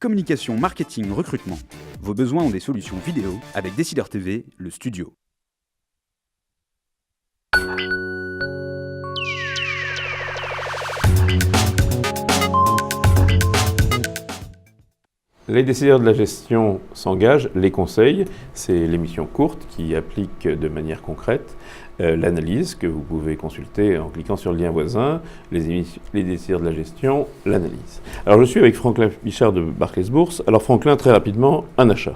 communication, marketing, recrutement. Vos besoins ont des solutions vidéo avec Décideur TV, le studio. Les décideurs de la gestion s'engagent, les conseils, c'est l'émission courte qui applique de manière concrète l'analyse que vous pouvez consulter en cliquant sur le lien voisin, les décideurs de la gestion, l'analyse. Alors je suis avec Franklin Pichard de Barclays Bourse. Alors Franklin, très rapidement, un achat.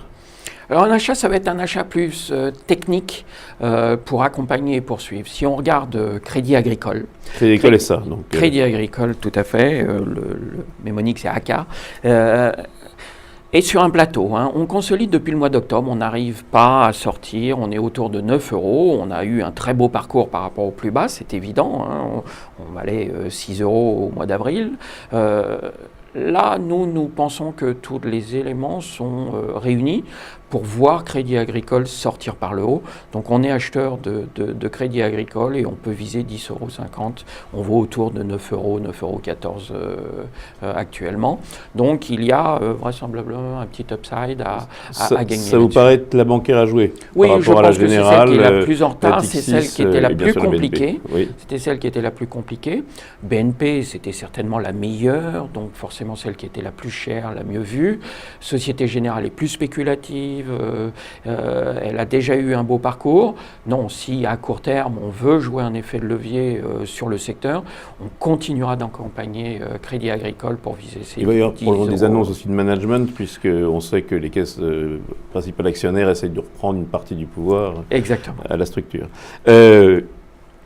Alors un achat, ça va être un achat plus technique pour accompagner et poursuivre. Si on regarde Crédit Agricole. Crédit Agricole est ça. Donc, Crédit Agricole, tout à fait. Le mémonique, c'est AK. Et sur un plateau, on consolide depuis le mois d'octobre, on n'arrive pas à sortir, on est autour de 9 €. On a eu un très beau parcours par rapport au plus bas, c'est évident. On valait 6 € au mois d'avril. Là, nous pensons que tous les éléments sont réunis pour voir Crédit Agricole sortir par le haut. Donc on est acheteur de Crédit Agricole et on peut viser 10,50 €. On vaut autour de 9 €, 9,14 € actuellement. Donc il y a vraisemblablement un petit upside à gagner. Ça vous paraît être la banquière à jouer oui, par rapport à la Générale? C'est celle qui est la plus en retard, c'est celle qui était la plus compliquée. Oui. C'était celle qui était la plus compliquée. BNP, c'était certainement la meilleure, donc forcément celle qui était la plus chère, la mieux vue. Société Générale est plus spéculative. Elle a déjà eu un beau parcours. Non, si à court terme on veut jouer un effet de levier sur le secteur, on continuera d'accompagner Crédit Agricole pour viser ces 10 €. Il va y avoir probablement des annonces aussi de management, puisqu'on sait que les caisses principales actionnaires essayent de reprendre une partie du pouvoir. Exactement. À la structure.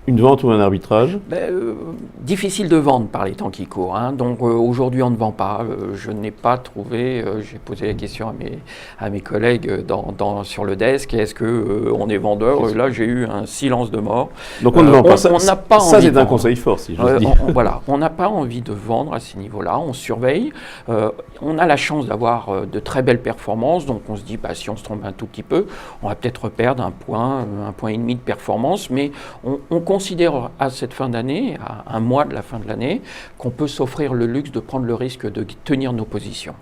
Une vente ou un arbitrage? Difficile de vendre par les temps qui courent. Donc aujourd'hui, on ne vend pas. Je n'ai pas trouvé, j'ai posé la question à mes collègues sur le desk, est-ce qu'on est vendeur? Et là, j'ai eu un silence de mort. Donc on ne vend pas. Ça, c'est un conseil fort, si je dis. Voilà, on n'a pas envie de vendre à ces niveaux-là. On surveille. On a la chance d'avoir de très belles performances. Donc on se dit, si on se trompe un tout petit peu, on va peut-être perdre un point et demi de performance. Mais on considère à cette fin d'année, à un mois de la fin de l'année, qu'on peut s'offrir le luxe de prendre le risque de tenir nos positions.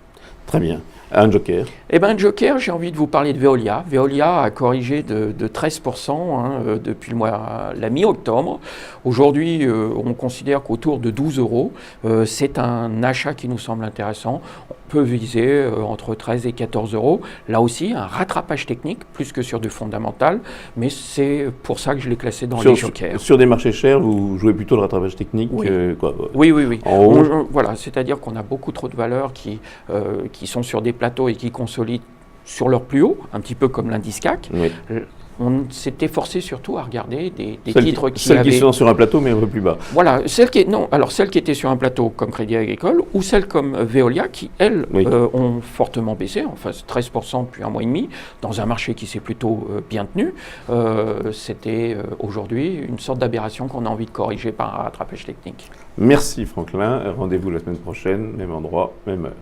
Très bien. Un joker? Un joker, j'ai envie de vous parler de Veolia. Veolia a corrigé de 13% depuis la mi-octobre. Aujourd'hui, on considère qu'autour de 12 €, c'est un achat qui nous semble intéressant. On peut viser entre 13 et 14 €. Là aussi, un rattrapage technique, plus que sur du fondamental, mais c'est pour ça que je l'ai classé dans les jokers. Sur des marchés chers, vous jouez plutôt le rattrapage technique? Oui, quoi. Oui. En haut. Voilà, c'est-à-dire qu'on a beaucoup trop de valeurs qui sont sur des plateaux et qui consolident sur leur plus haut, un petit peu comme l'indice CAC. Oui. On s'était forcé surtout à regarder des Celles titres qui sont sur un plateau mais un peu plus bas. Voilà, celles qui étaient sur un plateau comme Crédit Agricole ou celles comme Veolia qui, elles, ont fortement baissé, enfin 13% depuis un mois et demi, dans un marché qui s'est plutôt bien tenu. C'était aujourd'hui une sorte d'aberration qu'on a envie de corriger par un rattrapage technique. Merci Franklin, rendez-vous la semaine prochaine, même endroit, même heure.